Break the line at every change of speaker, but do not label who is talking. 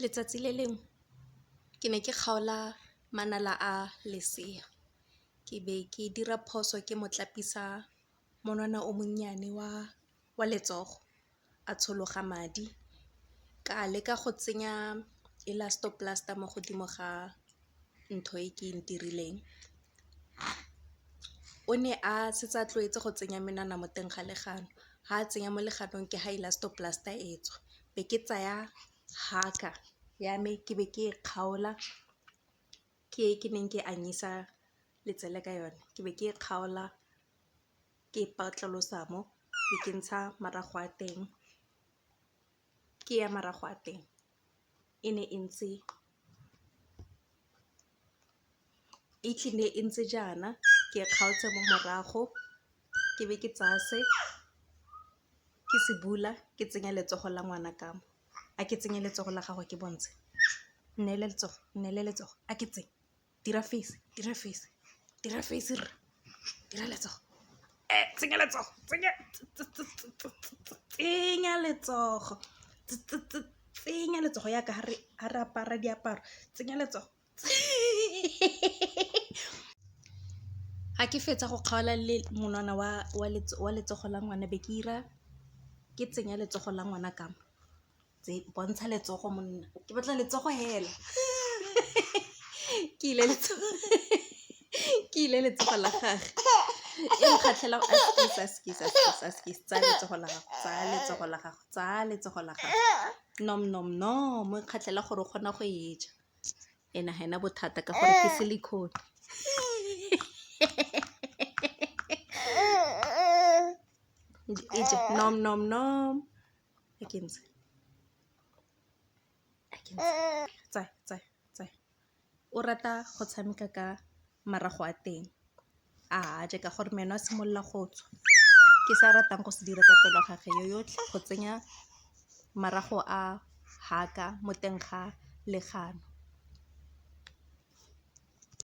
Letsatsi le lengwe ke ne ke kgaola manala a lesea, ke be ke dira phoso ke mo tlapisa monwana o monnyane wa letsogo a tshologa madi. Ka leka go tsenya elastoplast mo godimo ga ntho e ke e dirileng. O ne a setse a tlwaetse go tsenya menwana mo teng ga legano, ga a tsenya mo leganong ke ga elastoplast e tswa, be ke tsaya haka ya me ke be ke e kgaola, ke neng ke anyisa letsele ka yone, ke be ke e kgaola ke e patlalosa mo be ke ntsha marago a teng, ke ya marago a teng e ne e ntse e tlile e ntse jaana ke e kgaotse mo morago, ke be ke tsaya se ke se bula ke tsenya letsogo la ngwana ka mo, a ke tsenye letsogo la gagwe ke bontshe, nnele letsogo, a ke tsenye, dira face rra, dira letsogo, tsenya letsogo, tsenya letsogo yaka ha re apara diaparo, tsenya letsogo. Ga ke fetsa go kgaola monwana wa letsogo la ngwana be ke ira ke tsenya letsogo la ngwana ka mo, bontsha letsogo monna, ke batla letsogo hela. Ke ile letsogo la gage e nkgatlhela tsaya letsogo la gago, nom e kgatlhela gore o kgona go e ja, ene ga ena bothata ka gore ke silicone. E je nom a ke ntshe tsaya, o rata go tshameka ka marago a teng a je ka gore meno a simolola go tswa, ke sa ratang go se dira ka pelo ya gage yo yotlhe go tsenya marago a haka mo teng ga legano.